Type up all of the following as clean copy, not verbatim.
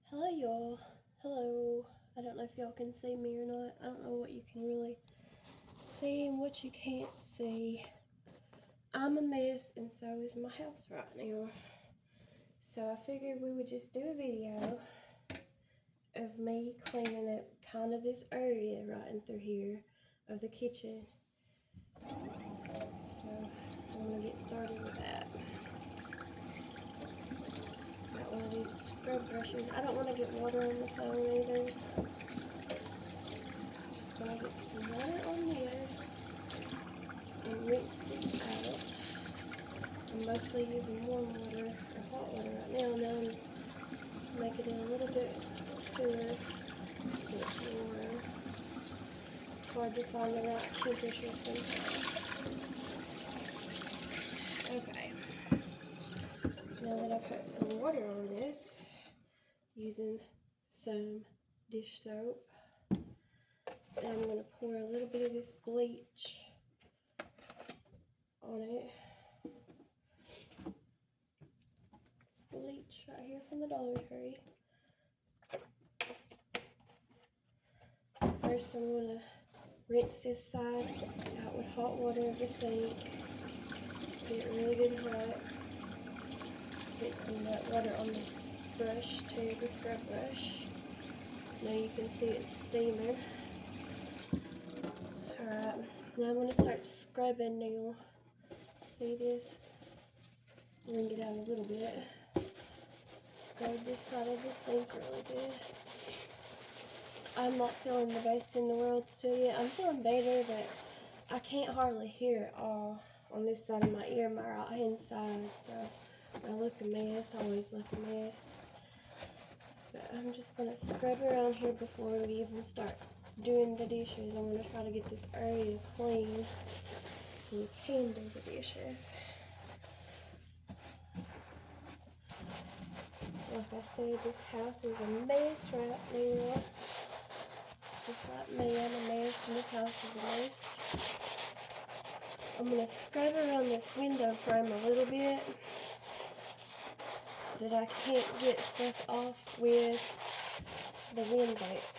Hello, y'all. Hello. I don't know if y'all can see me or not. I don't know what you can really see and what you can't see. I'm a mess, and so is my house right now. So I figured we would just do a video of me cleaning up kind of this area right in through here of the kitchen. So I'm gonna get started with that. Got one of these scrub brushes. I don't want to get water on the phone either, so just gonna get some water on this and rinse this out. I'm mostly using warm water or hot water right now, and then make it a little bit cooler so it's warm. It's hard to find the right temperature sometimes. Okay, now that I put some water on this, using some dish soap, and I'm going to pour a little bit of this bleach on it. It's bleach right here from the Dollar Tree. First I'm going to rinse this side out with hot water of the sink. Get it really good and hot. Get some of that water on the brush too, the scrub brush. Now you can see it's steaming. Alright, now I'm going to start scrubbing now. See this? Wring it out a little bit. Scrub this side of the sink really good. I'm not feeling the best in the world still yet. I'm feeling better, but I can't hardly hear it all on this side of my ear, my right hand side. So I look a mess, I always look a mess. But I'm just going to scrub around here before we even start doing the dishes. I'm going to try to get this area clean so we can do the dishes. Like I said, this house is a mess right now. Just like me, I'm a mess, and this house is a mess. I'm going to scrub around this window frame a little bit that I can't get stuff off with the wind blades.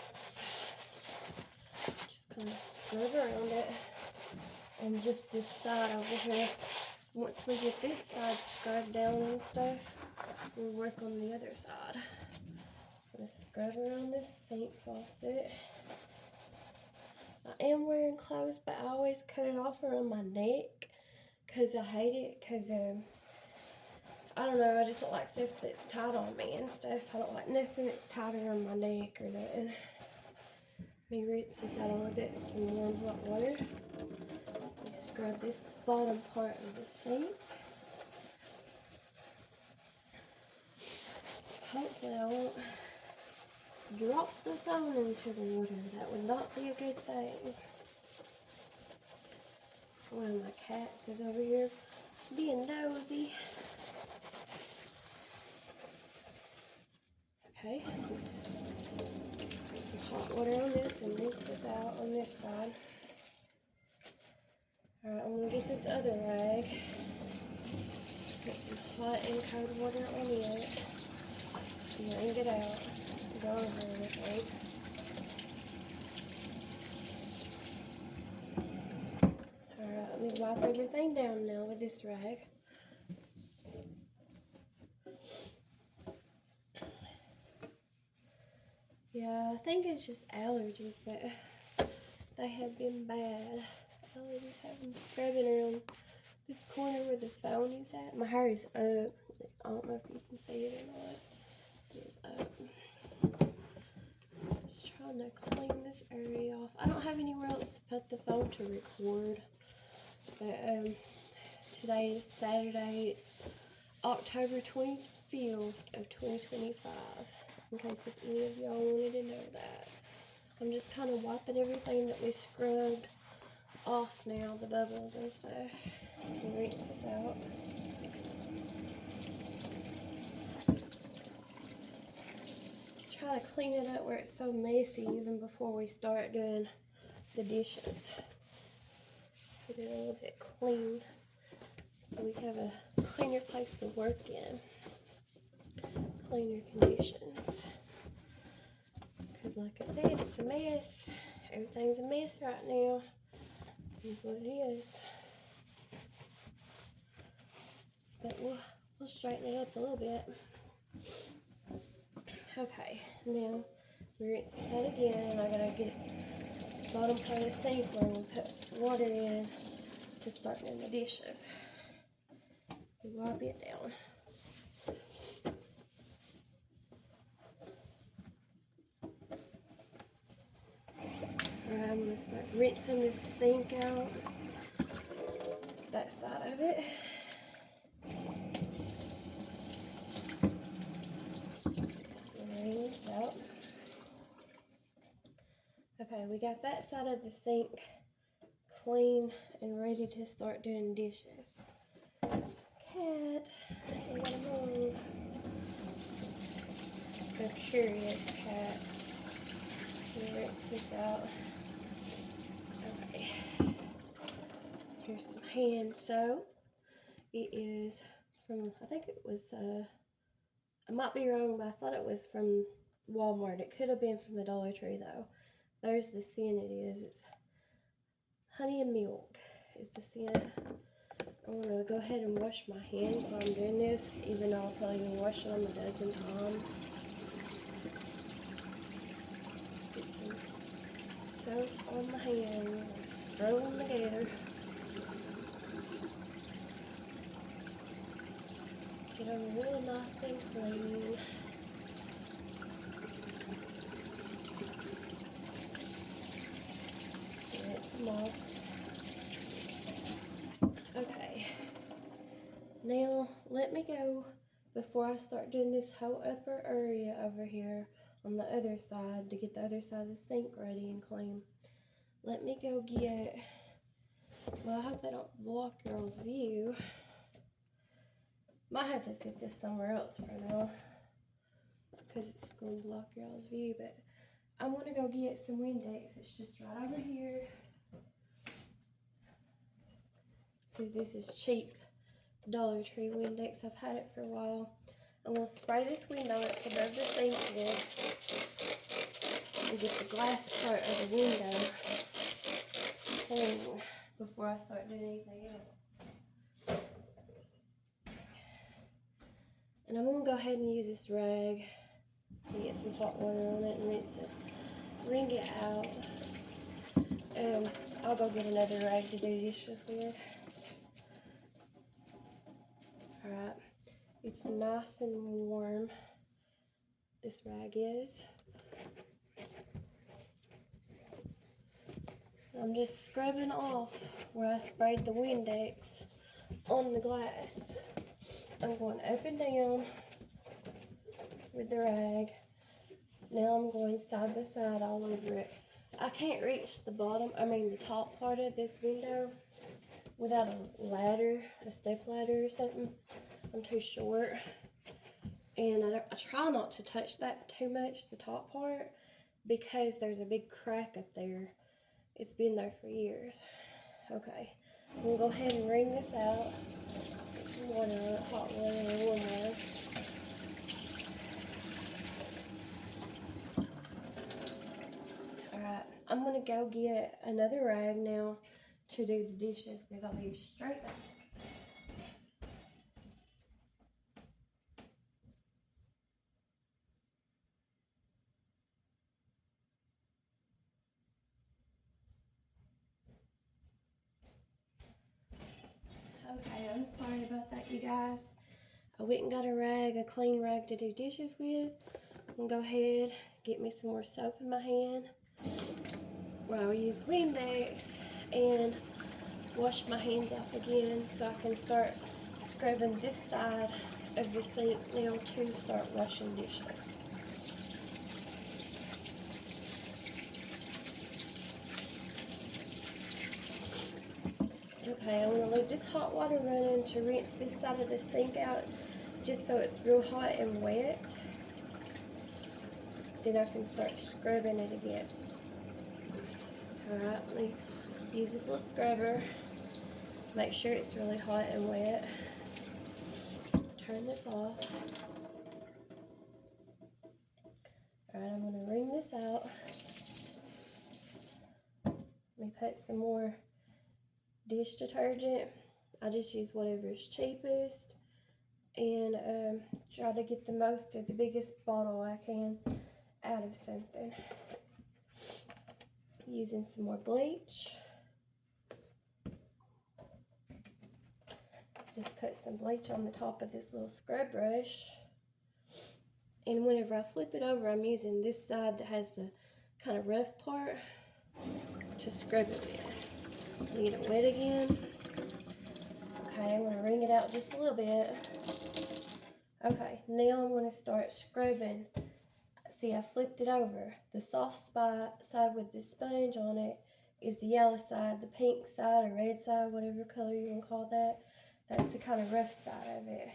Just kind of scrub around it. And just this side over here. Once we get this side scrubbed down and stuff, we'll work on the other side. I'm going to scrub around this sink faucet. I am wearing clothes, but I always cut it off around my neck because I hate it. Because, I don't know, I just don't like stuff that's tight on me and stuff. I don't like nothing that's tight around my neck or nothing. Let me rinse this out a little bit with some warm hot water. Let me scrub this bottom part of the sink. Hopefully I won't drop the phone into the water. That would not be a good thing. One of my cats is over here being nosy. Okay, let's put some hot water on this and rinse this out on this side. Alright, I'm going to get this other rag. Put some hot and cold water on it. Wring it out. Go over everything. Alright, let me wipe everything down now with this rag. Yeah, I think it's just allergies, but they have been bad. Allergies have been scrubbing around this corner where the phone is at. My hair is up. I don't know if you can see it or not. It is up. Just trying to clean this area off. I don't have anywhere else to put the phone to record. But today is Saturday. It's October 25th of 2025. In case if any of y'all wanted to know that. I'm just kind of wiping everything that we scrubbed off now, the bubbles and stuff. And rinse this out. Try to clean it up where it's so messy even before we start doing the dishes. Get it a little bit clean so we have a cleaner place to work in. Cleaner conditions. like I said, it's a mess. Everything's a mess right now. Is what it is. But we'll straighten it up a little bit. Okay, now we rinse this out again, and I gotta get the bottom part of the sink where we put water in to start in the dishes. We wipe it down. Alright, I'm gonna start rinsing this sink out, that side of it. This out. Okay, we got that side of the sink clean and ready to start doing dishes. Cat, we gotta move. They're curious cats. Rinse this out. Okay. Here's some hand soap. It is from, I think it was, I might be wrong, but I thought it was from Walmart. It could have been from the Dollar Tree though. There's the scent it is. It's honey and milk is the scent. I'm gonna go ahead and wash my hands while I'm doing this, even though I'll probably be washing them a dozen times. Get some soap on my hands and scrub them together. Get them real nice and clean. Rinse them off. Okay, now let me go, before I start doing this whole upper area over here on the other side, to get the other side of the sink ready and clean. Let me go get, well, I hope they don't block y'all's view. Might have to sit this somewhere else for now, because it's going to block y'all's view, but I'm going to go get some Windex. It's just right over here. See, this is cheap Dollar Tree Windex. I've had it for a while. I'm going to spray this window that's above the sink with, and get the glass part of the window clean before I start doing anything else. And I'm going to go ahead and use this rag to get some hot water on it and rinse it. Wring it out. I'll go get another rag to do dishes with. Alright, it's nice and warm, this rag is. I'm just scrubbing off where I sprayed the Windex on the glass. I'm going up and down with the rag. Now I'm going side by side all over it. I can't reach the top part of this window without a ladder, a step ladder or something. I'm too short. And I try not to touch that too much, the top part, because there's a big crack up there. It's been there for years. Okay, I'm gonna go ahead and wring this out. Get some water on it, hot water or warm water. Alright, I'm gonna go get another rag now to do the dishes with. I'll be straight back. Okay, I'm sorry about that, you guys. I went and got a rag, a clean rag to do dishes with. I'm gonna go ahead, get me some more soap in my hand, where I'll use Windex, and wash my hands off again so I can start scrubbing this side of the sink now to start washing dishes. Okay, I'm going to leave this hot water running to rinse this side of the sink out just so it's real hot and wet. Then I can start scrubbing it again. Alright, let me use this little scrubber. Make sure it's really hot and wet. Turn this off. Alright, I'm going to wring this out. put some more dish detergent. I just use whatever's cheapest and try to get the most or the biggest bottle I can out of something. Using some more bleach. Just put some bleach on the top of this little scrub brush. And whenever I flip it over, I'm using this side that has the kind of rough part to scrub it with. Get it wet again. Okay, I'm going to wring it out just a little bit. Okay, now I'm going to start scrubbing. See, I flipped it over. The soft side with the sponge on it is the yellow side. The pink side or red side, whatever color you want to call that, that's the kind of rough side of it.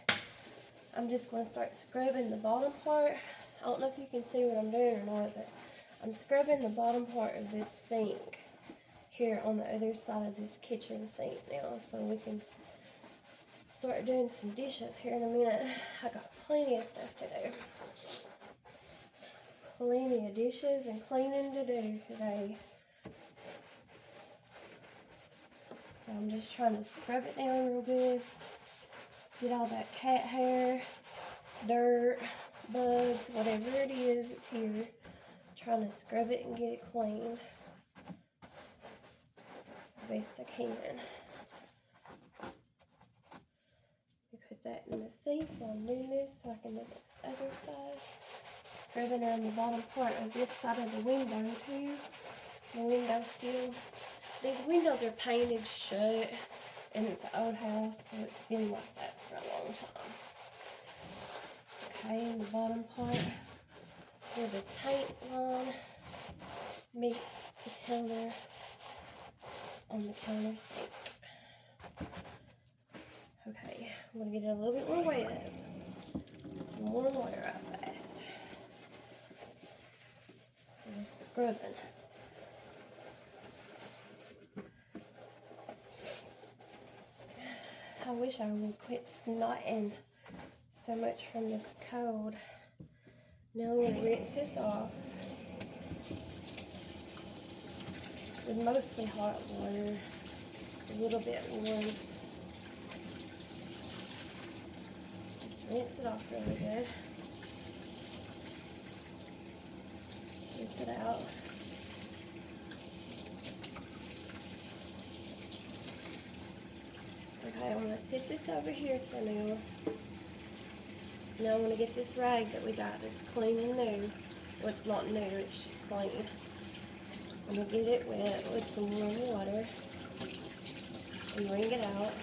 I'm just going to start scrubbing the bottom part. I don't know if you can see what I'm doing or not, but I'm scrubbing the bottom part of this sink here on the other side of this kitchen sink now, so we can start doing some dishes here in a minute. I got plenty of stuff to do. Plenty of dishes and cleaning to do today. So I'm just trying to scrub it down real good. Get all that cat hair, dirt, bugs, whatever it is, it's here. Trying to scrub it and get it cleaned the best I can. Put that in the sink while I'm doing this so I can do the other side. Scrubbing around the bottom part of this side of the window too. The window sill. These windows are painted shut and it's an old house, so it's been like that for a long time. Okay, and the bottom part where the paint line meets the counter on the counter sink. Okay, I'm going to get it a little bit more wet. Some more water right fast. I'm just scrubbing. I wish I would quit snotting so much from this cold. Now I'm going to rinse this off with mostly hot water, a little bit warm. Just rinse it off really good. Rinse it out. Okay, I'm going to sit this over here for now. Now I'm going to get this rag that we got that's clean and new. Well, it's not new, it's just clean. I'm going to get it wet with some warm water and wring it out.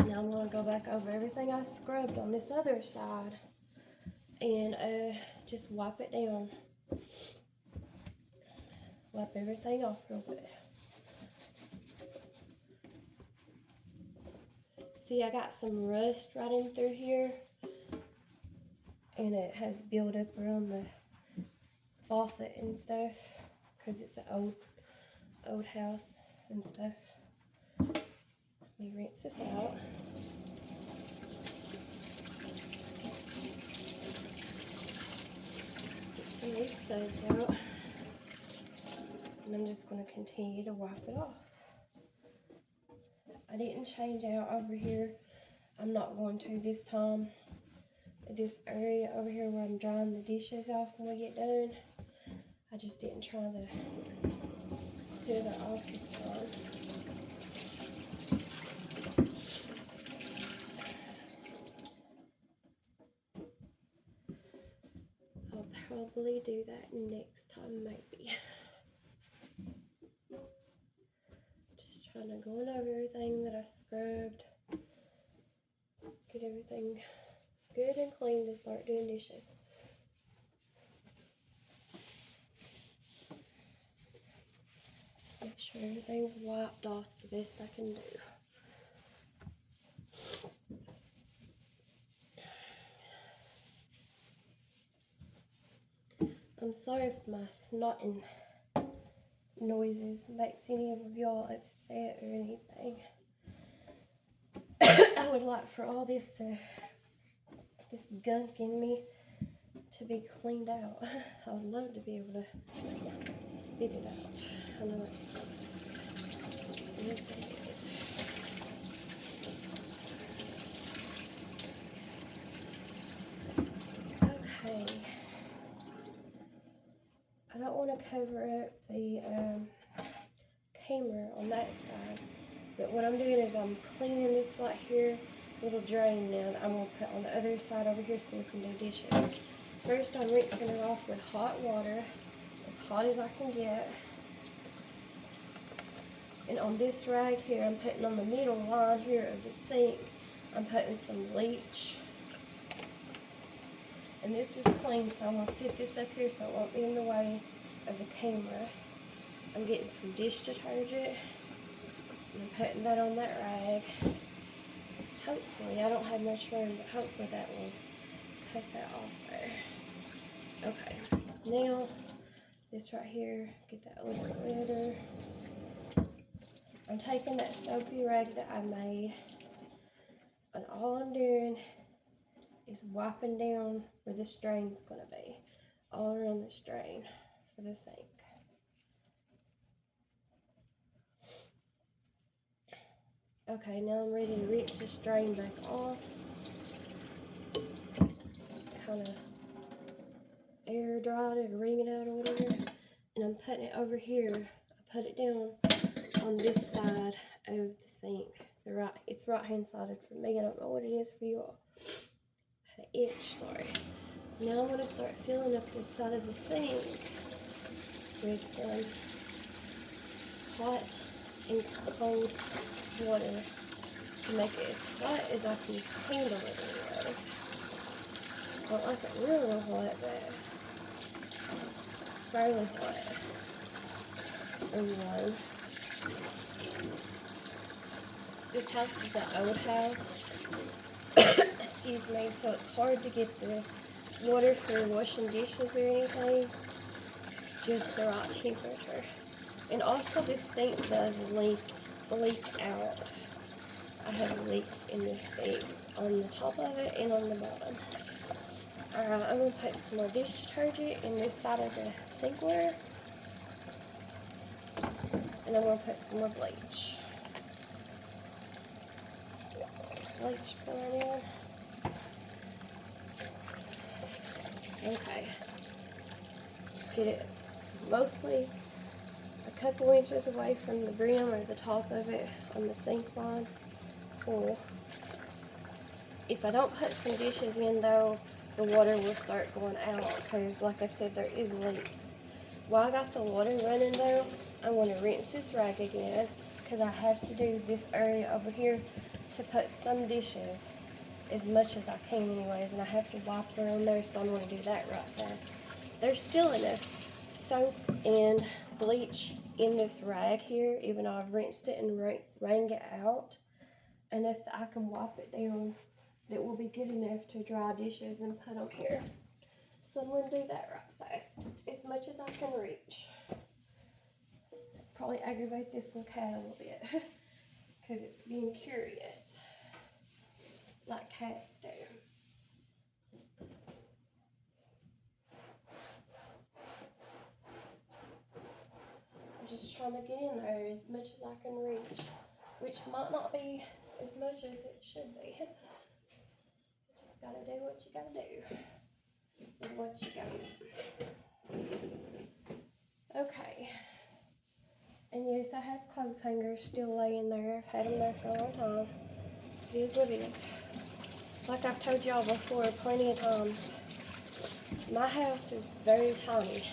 Now I'm going to go back over everything I scrubbed on this other side and just wipe it down. Wipe everything off real good. See, I got some rust right in through here, and it has built up around the faucet and stuff because it's an old house and stuff. Let me rinse this out. Get some of these suds out, and I'm just going to continue to wipe it off. I didn't change out over here. I'm not going to this time. This area over here where I'm drying the dishes off when we get done. I just didn't try to do the office time. I'll probably do that next time maybe. Trying to go over everything that I scrubbed. Get everything good and clean to start doing dishes. Make sure everything's wiped off the best I can do. I'm sorry if my snotting noises makes any of y'all upset or anything. I would like for all this gunk in me to be cleaned out. I would love to be able to spit it out. I know it's gross. It is what it is. Okay. I don't want to cover up the camera on that side, but what I'm doing is I'm cleaning this right here little drain now that I'm going to put on the other side over here so we can do dishes. First, I'm rinsing it off with hot water, as hot as I can get. And on this rag here, I'm putting on the middle line here of the sink, I'm putting some bleach. And this is clean, so I'm going to sit this up here so it won't be in the way of the camera. I'm getting some dish detergent. I'm putting that on that rag. Hopefully, I don't have much room, but hopefully that will cut that off there. Okay, now this right here, get that a little bit better. I'm taking that soapy rag that I made, and all I'm doing is wiping down where this drain's gonna be, all around this drain for the sink. Okay, now I'm ready to rinse this drain back off. Kind of air dried it or wring it out or whatever. And I'm putting it over here. I put it down on this side of the sink. It's right hand sided for me. I don't know what it is for you all. I had an itch, sorry. Now I'm going to start filling up this side of the sink with some hot and cold water to make it as hot as I can handle it anyways. I don't like it real hot, but fairly hot and warm. This house is an old house. Excuse me, so it's hard to get the water for washing dishes or anything just the right temperature. And also this sink does leak out. I have leaks in this sink on the top of it and on the bottom. Alright, I'm going to put some more dish detergent in this side of the sinkware. And I'm going to put some more bleach. Bleach going in. Okay. Get it mostly a couple inches away from the brim or the top of it on the sink line full. If I don't put some dishes in though, the water will start going out because like I said, there is leaks. While I got the water running though, I'm going to rinse this rag again because I have to do this area over here to put some dishes as much as I can anyways, and I have to wipe around there, so I'm going to do that right fast. There's still enough soap and bleach in this rag here, even though I've rinsed it and wrung it out, enough that I can wipe it down that will be good enough to dry dishes and put them here. So I'm going to do that right fast, as much as I can reach. Probably aggravate this little cat a little bit, because it's being curious, like cats do. I'm just trying to get in there as much as I can reach, which might not be as much as it should be. You just gotta do what you gotta do with what you got. Okay. And yes, I have clothes hangers still laying there. I've had them there for a long time. It is what it is. Like I've told y'all before plenty of times, my house is very tiny.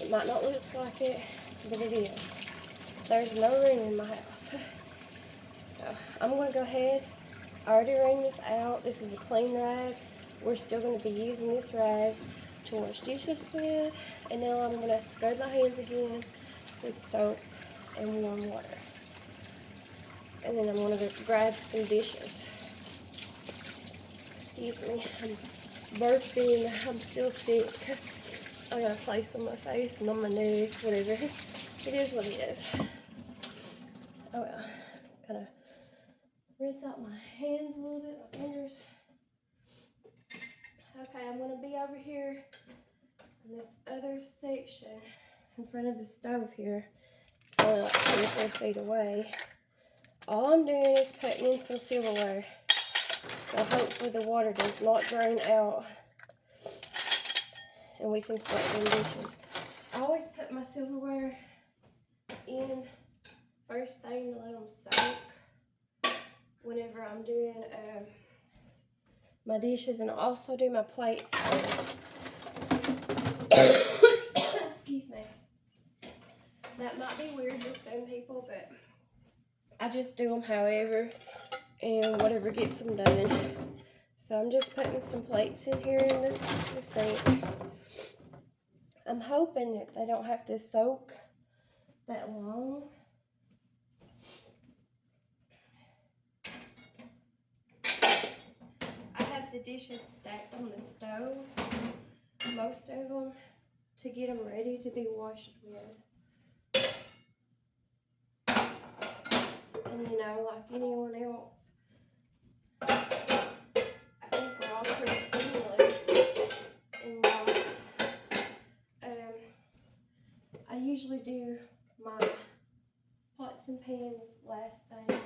It might not look like it, but it is. There's no room in my house. So I'm going to go ahead. I already wrung this out. This is a clean rag. We're still going to be using this rag to wash dishes with. And now I'm going to scrub my hands again with soap and warm water. And then I'm going to grab some dishes. Excuse me, I'm burping, I'm still sick. I got a place on my face and on my neck, whatever. It is what it is. Oh well, gotta rinse out my hands a little bit, my fingers. Okay, I'm gonna be over here in this other section in front of the stove here. It's only like 2 or 3 feet away. All I'm doing is putting in some silverware. So hopefully the water does not drain out and we can start doing dishes. I always put my silverware in first thing to let them soak whenever I'm doing my dishes, and I also do my plates first. Excuse me. That might be weird to some people, but I just do them however and whatever gets them done. So I'm just putting some plates in here in the sink. I'm hoping that they don't have to soak that long. I have the dishes stacked on the stove, most of them, to get them ready to be washed with. And you know, like anyone else, I think we're all pretty similar in life. I usually do my pots and pans last thing.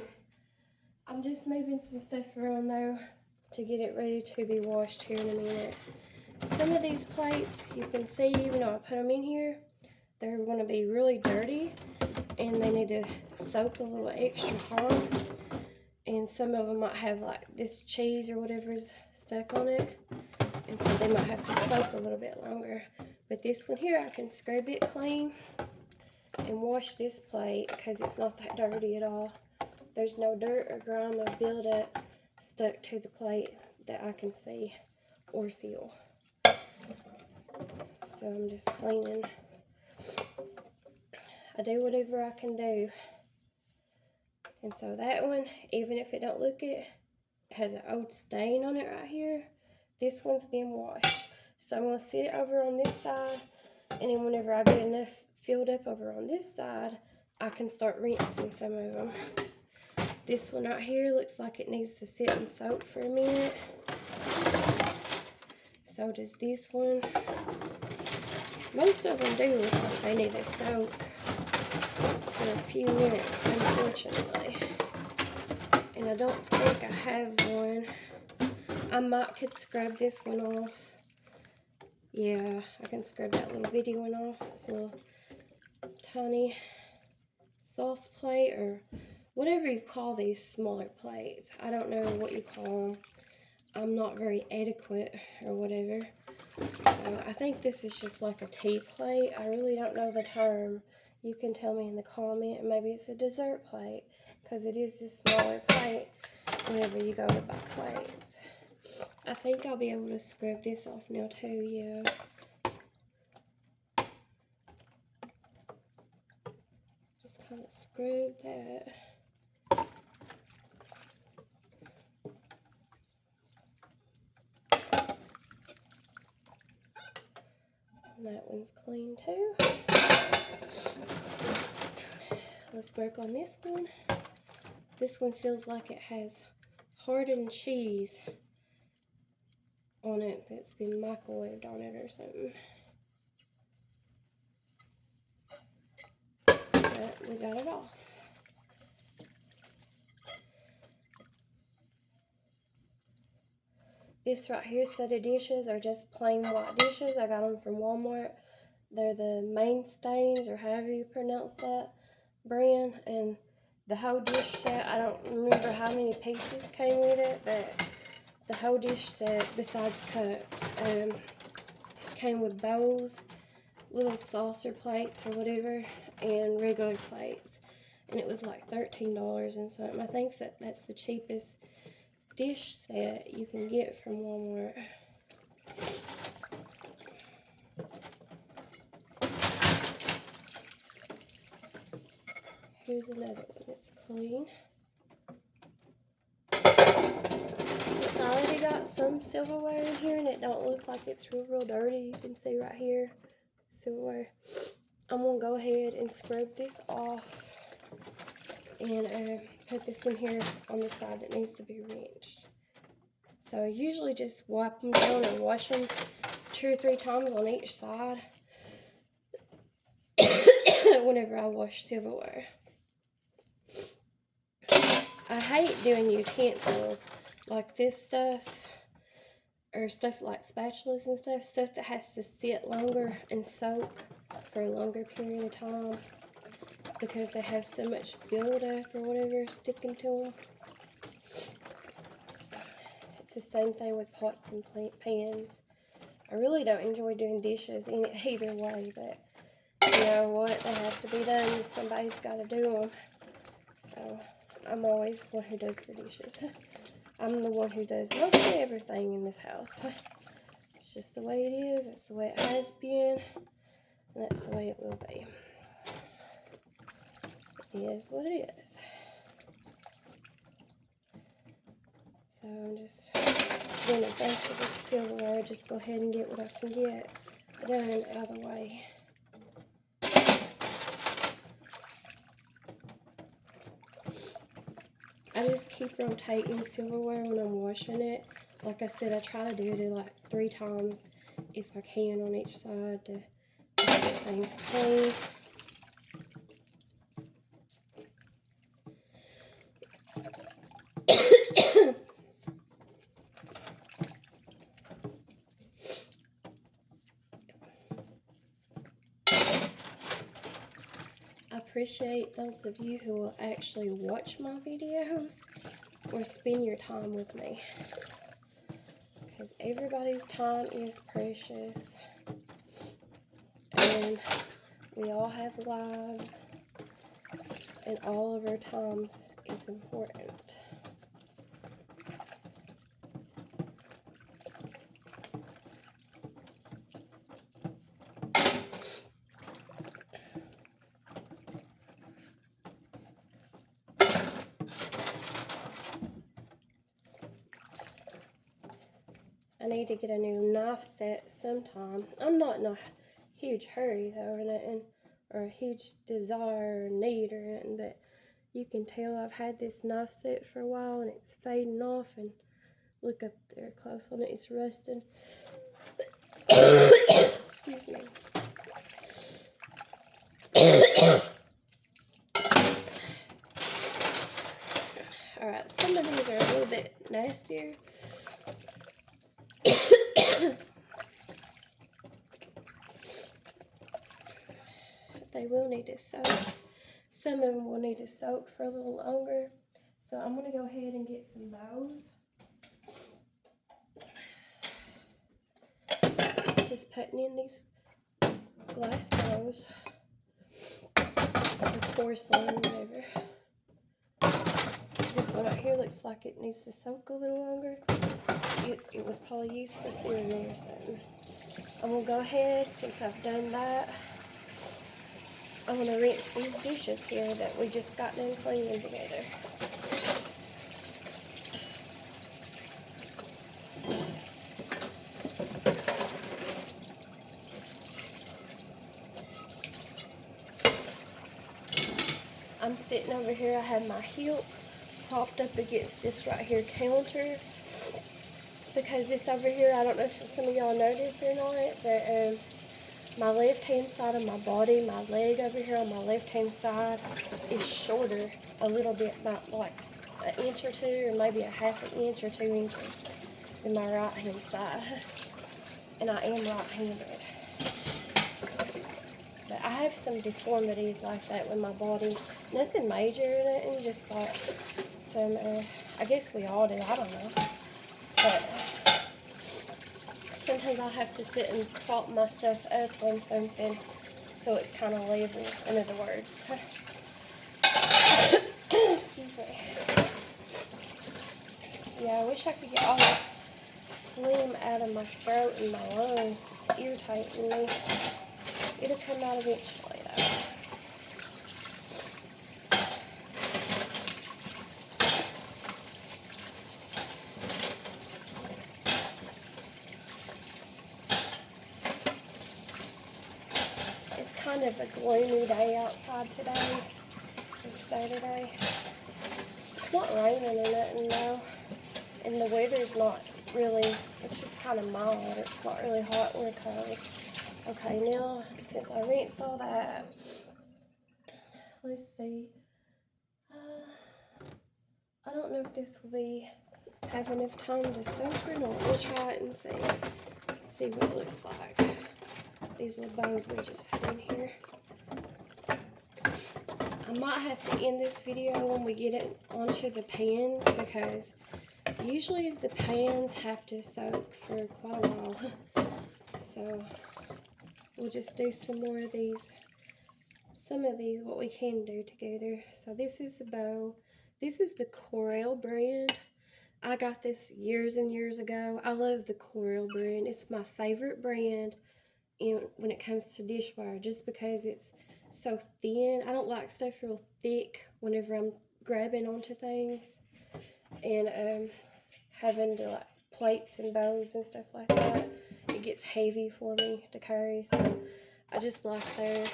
I'm just moving some stuff around though to get it ready to be washed here in a minute. Some of these plates, you can see, even though I put them in here, they're going to be really dirty and they need to soak a little extra hard. And some of them might have like this cheese or whatever's stuck on it, and so they might have to soak a little bit longer. But this one here, I can scrub it clean and wash this plate because it's not that dirty at all. There's no dirt or grime or buildup stuck to the plate that I can see or feel. So I'm just cleaning. I do whatever I can do. And so that one, even if it don't look it, has an old stain on it right here. This one's been washed. So I'm going to sit it over on this side, and then whenever I get enough filled up over on this side, I can start rinsing some of them. This one right here looks like it needs to sit and soak for a minute. So does this one. Most of them do look like they need to soak for a few minutes, unfortunately. And I don't think I have one. I might could scrub this one off. Yeah, I can scrub that little bitty one off. It's a little tiny sauce plate, or whatever you call these smaller plates. I don't know what you call them. I'm not very adequate or whatever. So I think this is just like a tea plate. I really don't know the term. You can tell me in the comment. Maybe it's a dessert plate, because it is this smaller plate whenever you go to buy plates. I think I'll be able to scrub this off now too, yeah. Just kind of scrub that. And that one's clean too. Let's work on this one. This one feels like it has hardened cheese on it that's been microwaved on it or something. But we got it off. This right here set of dishes are just plain white dishes. I got them from Walmart. They're the Mainstays, or however you pronounce that brand. And the whole dish set, I don't remember how many pieces came with it, but the whole dish set, besides cups, came with bowls, little saucer plates or whatever, and regular plates. And it was like $13 and something. I think that's the cheapest dish set you can get from Walmart. Here's another one that's clean. It's already got some silverware in here, and it don't look like it's real dirty. You can see right here, silverware. I'm gonna go ahead and scrub this off and put this in here on the side that needs to be rinsed. So I usually just wipe them down and wash them 2 or 3 times on each side. whenever I wash silverware. I hate doing utensils like this stuff, or stuff like spatulas and stuff that has to sit longer and soak for a longer period of time because they have so much buildup or whatever sticking to them. It's the same thing with pots and pans. I really don't enjoy doing dishes in either way, but you know what? They have to be done. Somebody's got to do them. So I'm always the one who does the dishes. I'm the one who does mostly everything in this house. It's just the way it is. It's the way it has been. And that's the way it will be. It is what it is. So I'm just doing a bunch of this silverware. Just go ahead and get what I can get done out of the way. I just keep rotating silverware when I'm washing it. Like I said, I try to do it like 3 times if I can on each side to get things clean. I appreciate those of you who will actually watch my videos or spend your time with me, because everybody's time is precious and we all have lives and all of our times is important. I need to get a new knife set sometime. I'm not in a huge hurry though, or nothing, or a huge desire or need or nothing, but you can tell I've had this knife set for a while and it's fading off, and look up there close on it, it's rusting. Excuse me. Alright, some of these are a little bit nastier. They will need to soak. Some of them will need to soak for a little longer. So I'm going to go ahead and get some bows. Just putting in these glass bows. Or porcelain, whatever. This one right here looks like it needs to soak a little longer. It was probably used for cereal or something. I'm going to go ahead, since I've done that, I'm going to rinse these dishes here that we just got done cleaning together. I'm sitting over here, I have my hip propped up against this right here counter, because this over here, I don't know if some of y'all notice or not, but my left hand side of my body, my leg over here on my left hand side is shorter a little bit, about like an inch or 2, or maybe a half an inch or 2 inches than my right hand side. And I am right-handed. But I have some deformities like that with my body. Nothing major or nothing, just like some, I guess we all do, I don't know. But sometimes I have to sit and prop myself up on something so it's kind of level, in other words. Excuse me. Yeah, I wish I could get all this phlegm out of my throat and my lungs. It's irritating me. It'll come out eventually, though. It's kind of a gloomy day outside today. It's Saturday. It's not raining or nothing, though. And the weather's not really, it's just kind of mild. It's not really hot or cold. Okay, now, since I rinsed all that, let's see. I don't know if this will have enough time to soak or not. We'll try it and see what it looks like. These little bows we just put in here. I might have to end this video when we get it onto the pans, because usually the pans have to soak for quite a while. So we'll just do some more of these, what we can do together. So this is the bow. This is the Corelle brand. I got this years and years ago. I love the Corelle brand. It's my favorite brand when it comes to dishware, just because it's so thin. I don't like stuff real thick whenever I'm grabbing onto things and having to like plates and bowls and stuff like that. It gets heavy for me to carry, so I just like their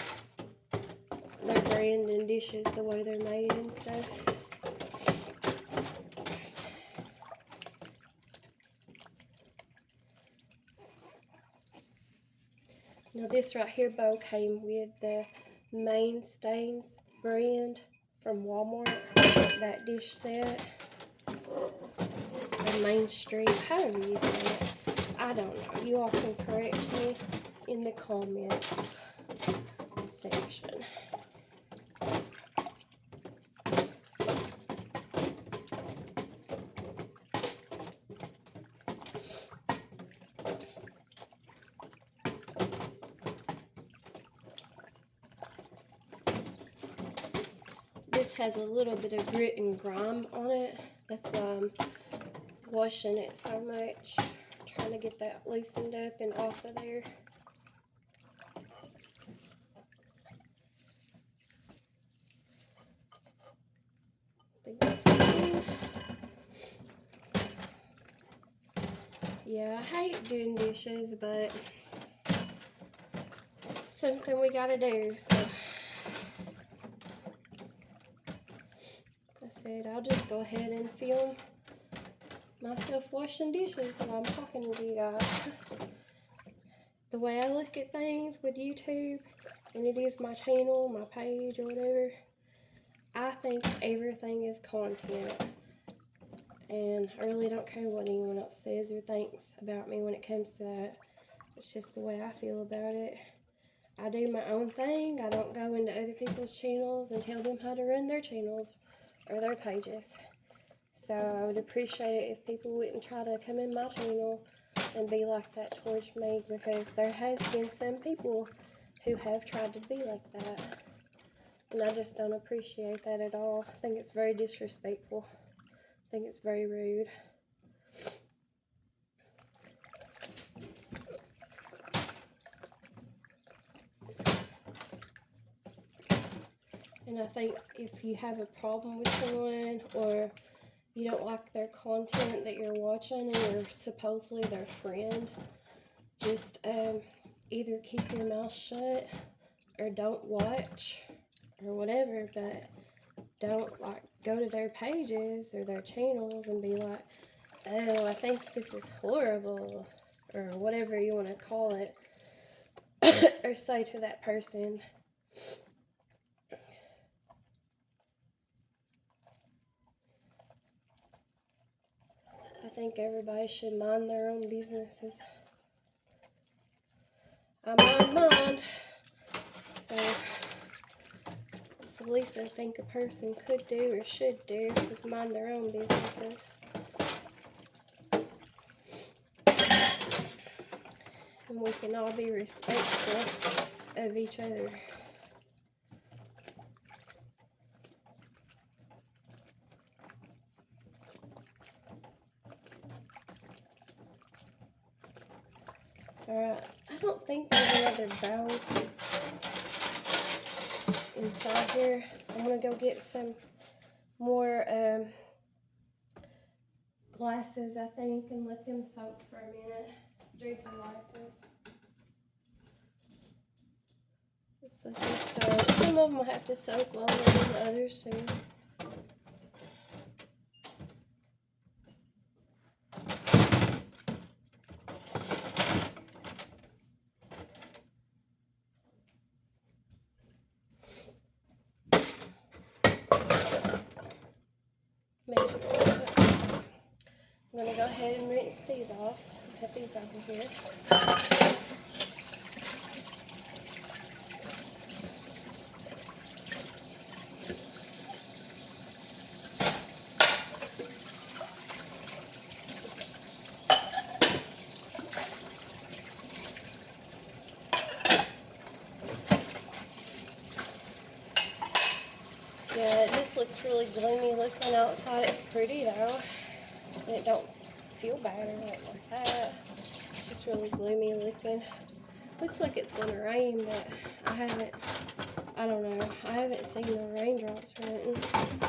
brand and dishes, the way they're made and stuff. Now this right here bow came with the Mainstays brand from Walmart, that dish set, or Mainstream, however you say it. I don't know. You all can correct me in the comments section. This has a little bit of grit and grime on it. That's why I'm washing it so much. Trying to get that loosened up and off of there. I think that's good. Yeah, I hate doing dishes, but it's something we gotta do, so I said I'll just go ahead and film myself washing dishes while I'm talking to you guys. The way I look at things with YouTube, and it is my channel, my page, or whatever, I think everything is content. And I really don't care what anyone else says or thinks about me when it comes to that. It's just the way I feel about it. I do my own thing. I don't go into other people's channels and tell them how to run their channels or their pages. So I would appreciate it if people wouldn't try to come in my channel and be like that towards me, because there has been some people who have tried to be like that. And I just don't appreciate that at all. I think it's very disrespectful. I think it's very rude. And I think if you have a problem with someone, or you don't like their content that you're watching and you're supposedly their friend, just either keep your mouth shut or don't watch or whatever, but don't like go to their pages or their channels and be like, oh, I think this is horrible, or whatever you want to call it, or say to that person. I think everybody should mind their own businesses. I mind mine. So it's the least I think a person could do or should do is mind their own businesses. And we can all be respectful of each other. Alright, I don't think there's another bowl inside here. I'm going to go get some more glasses, I think, and let them soak for a minute. Drinking glasses. Just let them soak. Some of them will have to soak longer than the others too. rinse these off. Put these over here. Yeah, it just looks really gloomy looking outside. It's pretty though. And it don't feel bad or anything like that. It's just really gloomy looking. Looks like it's gonna rain, but I don't know. I haven't seen no raindrops or anything.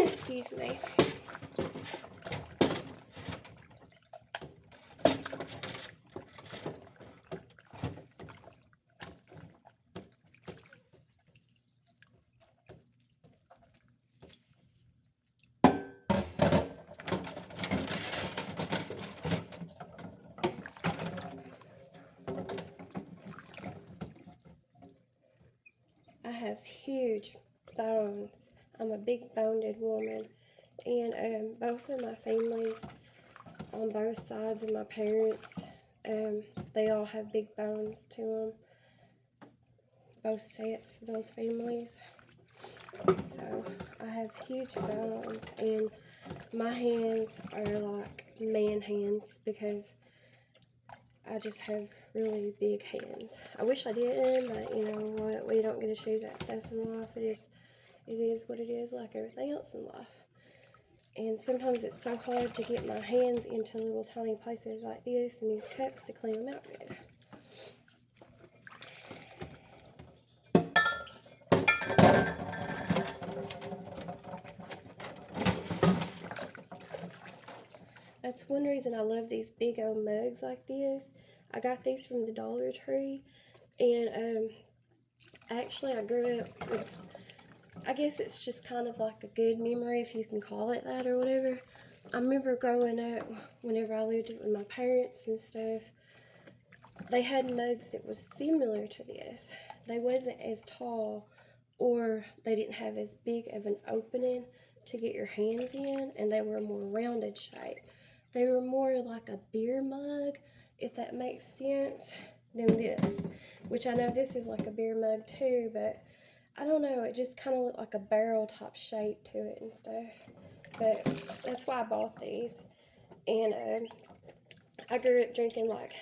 Excuse me. I have huge bones. I'm a big boned woman, and both of my families on both sides of my parents, they all have big bones to them. Both sets of those families. So I have huge bones, and my hands are like man hands because I just have really big hands. I wish I didn't, but you know what? We don't get to choose that stuff in life. It is what it is, like everything else in life. And sometimes it's so hard to get my hands into little tiny places like this and these cups to clean them out good. That's one reason I love these big old mugs like this. I got these from the Dollar Tree, and actually I grew up with, I guess it's just kind of like a good memory, if you can call it that or whatever. I remember growing up, whenever I lived with my parents and stuff, they had mugs that was similar to this. They wasn't as tall, or they didn't have as big of an opening to get your hands in, and they were more rounded shape. They were more like a beer mug, if that makes sense, than this. Which I know this is like a beer mug too, but I don't know, it just kind of looked like a barrel top shape to it and stuff. But that's why I bought these. And I grew up drinking like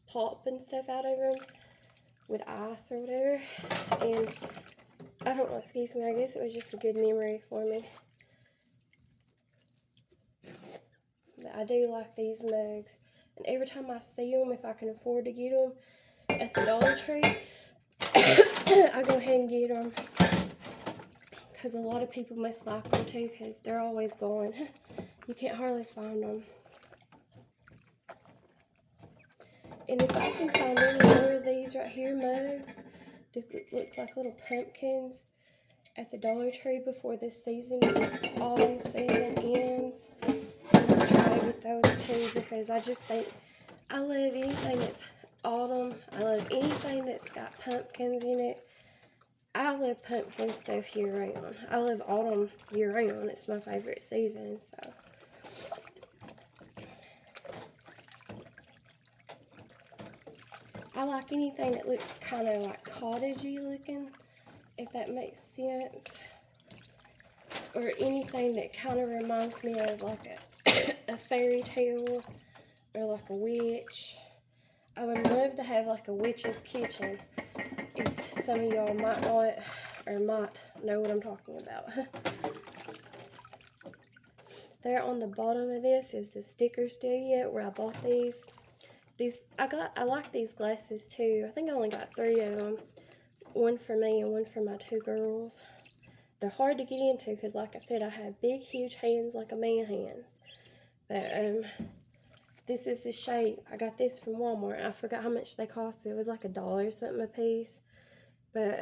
pop and stuff out of them with ice or whatever. And I don't know, excuse me, I guess it was just a good memory for me. But I do like these mugs. And every time I see them, if I can afford to get them at the Dollar Tree, I go ahead and get them. Because a lot of people must like them too, because they're always gone. You can't hardly find them. And if I can find any more of these right here mugs that look like little pumpkins at the Dollar Tree before this season, autumn season ends, I'm going to try to get those too, because I just think I love anything that's autumn. I love anything that's got pumpkins in it. I love pumpkin stuff year round. I love autumn year round. It's my favorite season, so. I like anything that looks kind of like cottagey looking, if that makes sense. Or anything that kind of reminds me of like a fairy tale or like a witch. I would love to have like a witch's kitchen, if some of y'all might not or might know what I'm talking about. There on the bottom of this is the sticker still yet where I bought these. I like these glasses too. I think I only got 3 of them. One for me and one for my 2 girls. They're hard to get into because, like I said, I have big, huge hands like a man hands. But This is the shape. I got this from Walmart. I forgot how much they cost. It was like $1 or something a piece. But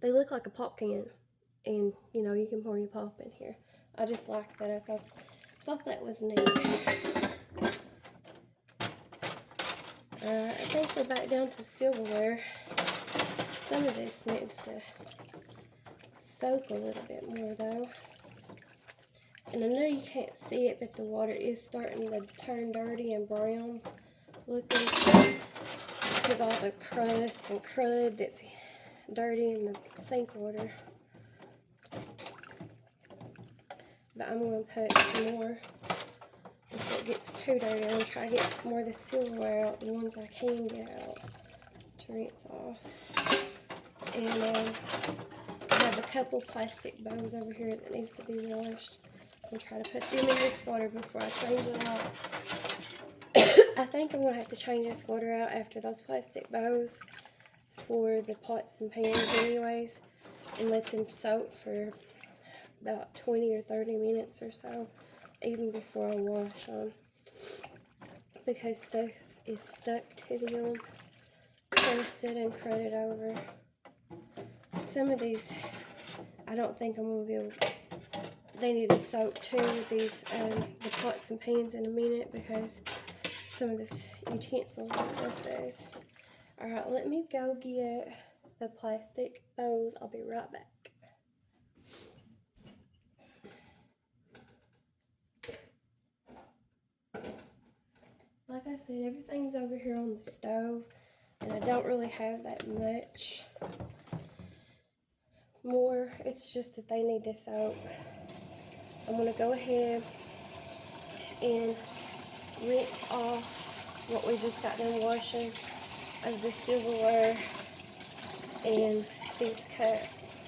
they look like a pop can. And, you know, you can pour your pop in here. I just like that. I thought that was neat. I think we're back down to silverware. Some of this needs to soak a little bit more, though. And I know you can't see it, but the water is starting to turn dirty and brown looking because all the crust and crud that's dirty in the sink water. But I'm going to put some more if it gets too dirty. I'm going to try to get some more of the silverware out, the ones I can get out to rinse off. And I have a couple plastic bowls over here that needs to be washed. I'm going to try to put them in this water before I change it out. I think I'm going to have to change this water out after those plastic bowls for the pots and pans anyways, and let them soak for about 20 or 30 minutes or so, even before I wash them, because stuff is stuck to them, crusted and cruded over. Some of these, I don't think I'm going to be able to. They need to soak too with these, the pots and pans in a minute, because some of this utensils and stuff does. Alright, let me go get the plastic bowls. I'll be right back. Like I said, everything's over here on the stove, and I don't really have that much more. It's just that they need to soak. I'm going to go ahead and rinse off what we just got done washing of the silverware and these cups.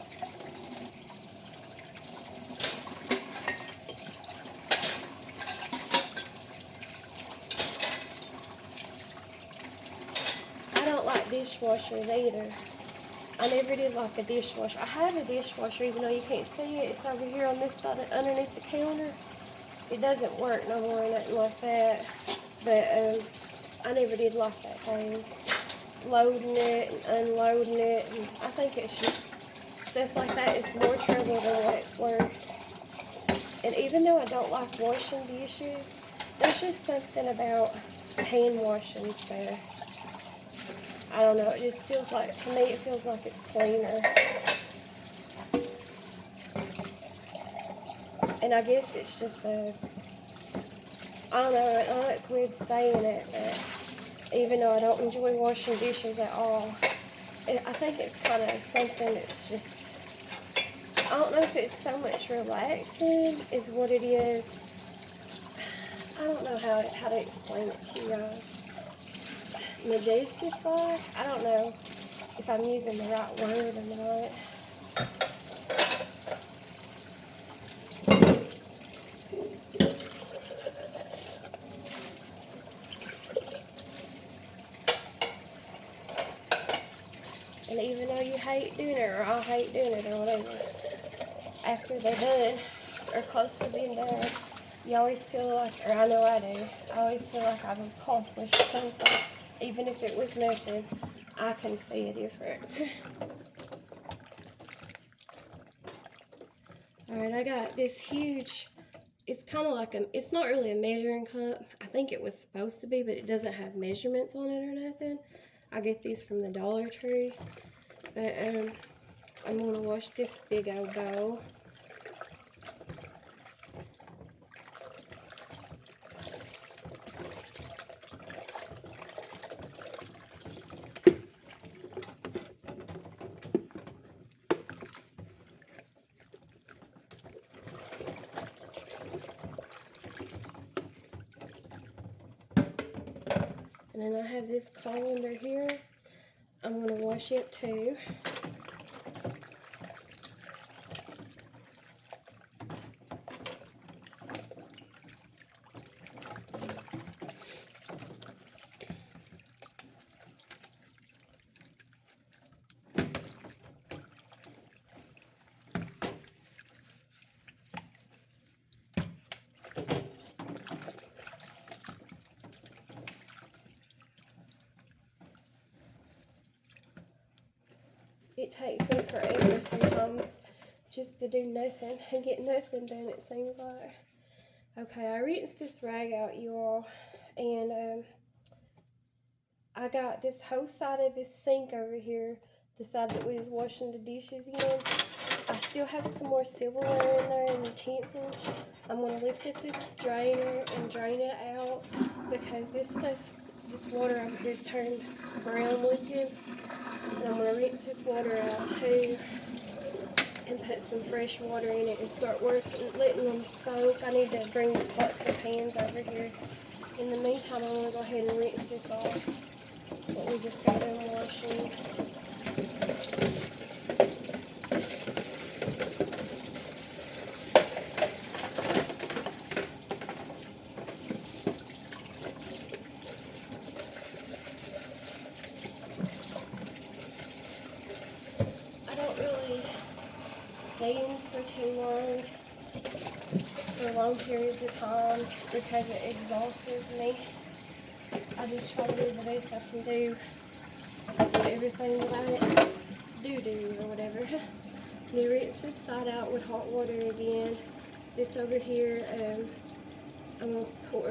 I don't like dishwashers either. I never did like a dishwasher. I have a dishwasher, even though you can't see it. It's over here on this side, underneath the counter. It doesn't work no more or nothing like that. But I never did like that thing. Loading it and unloading it. And I think it's just stuff like that is more trouble than what it's worth. And even though I don't like washing dishes, there's just something about hand washing stuff. I don't know, it just feels like, to me, it feels like it's cleaner. And I guess it's just I don't know, it's weird saying it, but even though I don't enjoy washing dishes at all, I think it's kind of something that's just, I don't know if it's so much relaxing is what it is. I don't know how to explain it to you guys. Majestic like? I don't know if I'm using the right word or not. And even though you hate doing it, or I hate doing it, or whatever, after they're done, or close to being done, you always feel like, or I know I do, I always feel like I've accomplished something. Even if it was nothing, I can see a difference. Alright, I got this huge, it's kind of like it's not really a measuring cup. I think it was supposed to be, but it doesn't have measurements on it or nothing. I get these from the Dollar Tree. But I'm going to wash this big old bowl. And then I have this colander here. I'm going to wash it too. it takes me forever sometimes just to do nothing and get nothing done, it seems like. Okay, I rinsed this rag out, you all, and I got this whole side of this sink over here, the side that we was washing the dishes in. I still have some more silverware in there and utensils. I'm going to lift up this drainer and drain it out because this stuff, this water over here is turned brown looking. And I'm going to rinse this water out too and put some fresh water in it and start letting them soak. I need to bring the pots and pans over here. In the meantime, I'm going to go ahead and rinse this off, what we just got done washing. I don't really stay in for too long, for long periods of time, because it exhausts me. I just try to do the best I can do with everything that I do or whatever. We rinse this side out with hot water again. This over here, I'm going to pour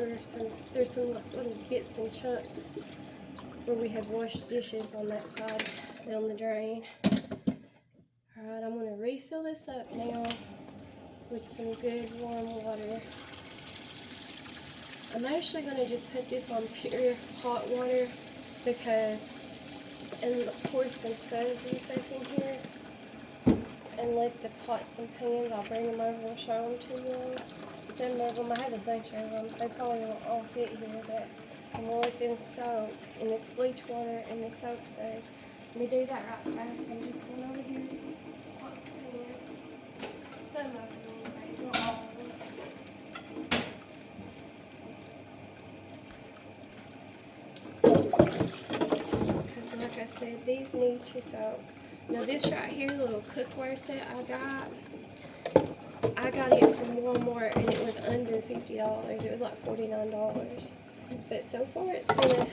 there's some little bits and chunks where we have washed dishes on that side down the drain. Alright, I'm going to refill this up now with some good warm water. I'm actually going to just put this on pure hot water and pour some suds and stuff in here and let the pots and pans, I'll bring them over and show them to you. Some of them, I have a bunch of them, they probably won't all fit here, but I'm going to let them soak in this bleach water and the soap suds. Let me do that right fast. I'm just going over here, pots and pans, some of them, okay, not all of them. Because like I said, these need to soak. Now this right here, little cookware set I got it from Walmart and it was under $50. It was like $49. But so far it's gonna,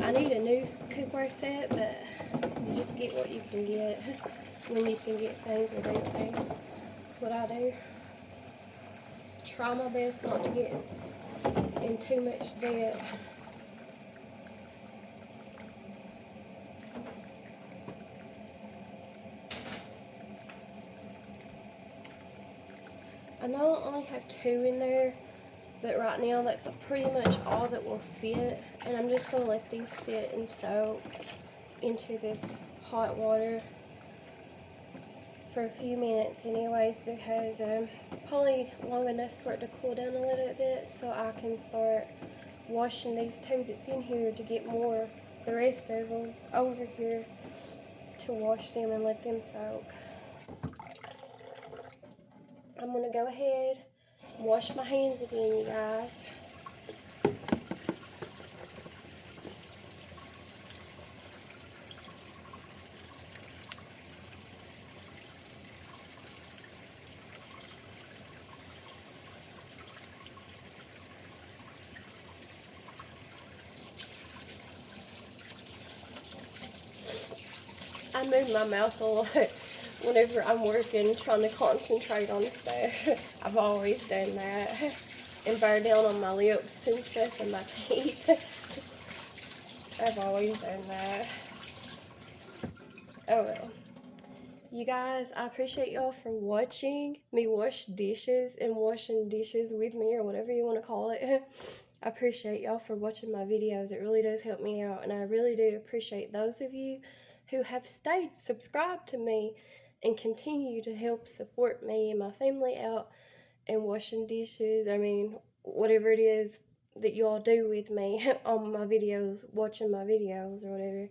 I need a new cookware set, but you just get what you can get when you can get things or do things. That's what I do. Try my best not to get in too much debt. I know I only have 2 in there, but right now that's pretty much all that will fit. And I'm just going to let these sit and soak into this hot water for a few minutes anyways, because probably long enough for it to cool down a little bit so I can start washing these 2 that's in here to get more, the rest of them over here to wash them and let them soak. I'm going to go ahead and wash my hands again, you guys. I move my mouth a lot whenever I'm working, trying to concentrate on stuff. I've always done that. And bear down on my lips and stuff and my teeth. I've always done that. Oh well. You guys, I appreciate y'all for watching me wash dishes and washing dishes with me, or whatever you want to call it. I appreciate y'all for watching my videos. It really does help me out, and I really do appreciate those of you who have stayed subscribed to me and continue to help support me and my family out and washing dishes. I mean, whatever it is that you all do with me on my videos, watching my videos or whatever.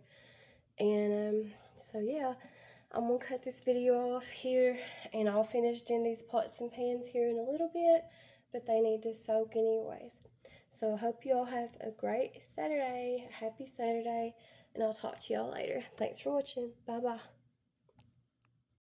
And so yeah, I'm gonna cut this video off here, and I'll finish doing these pots and pans here in a little bit, but they need to soak anyways. So I hope you all have a great Saturday, happy Saturday, and I'll talk to y'all later. Thanks for watching. Bye bye.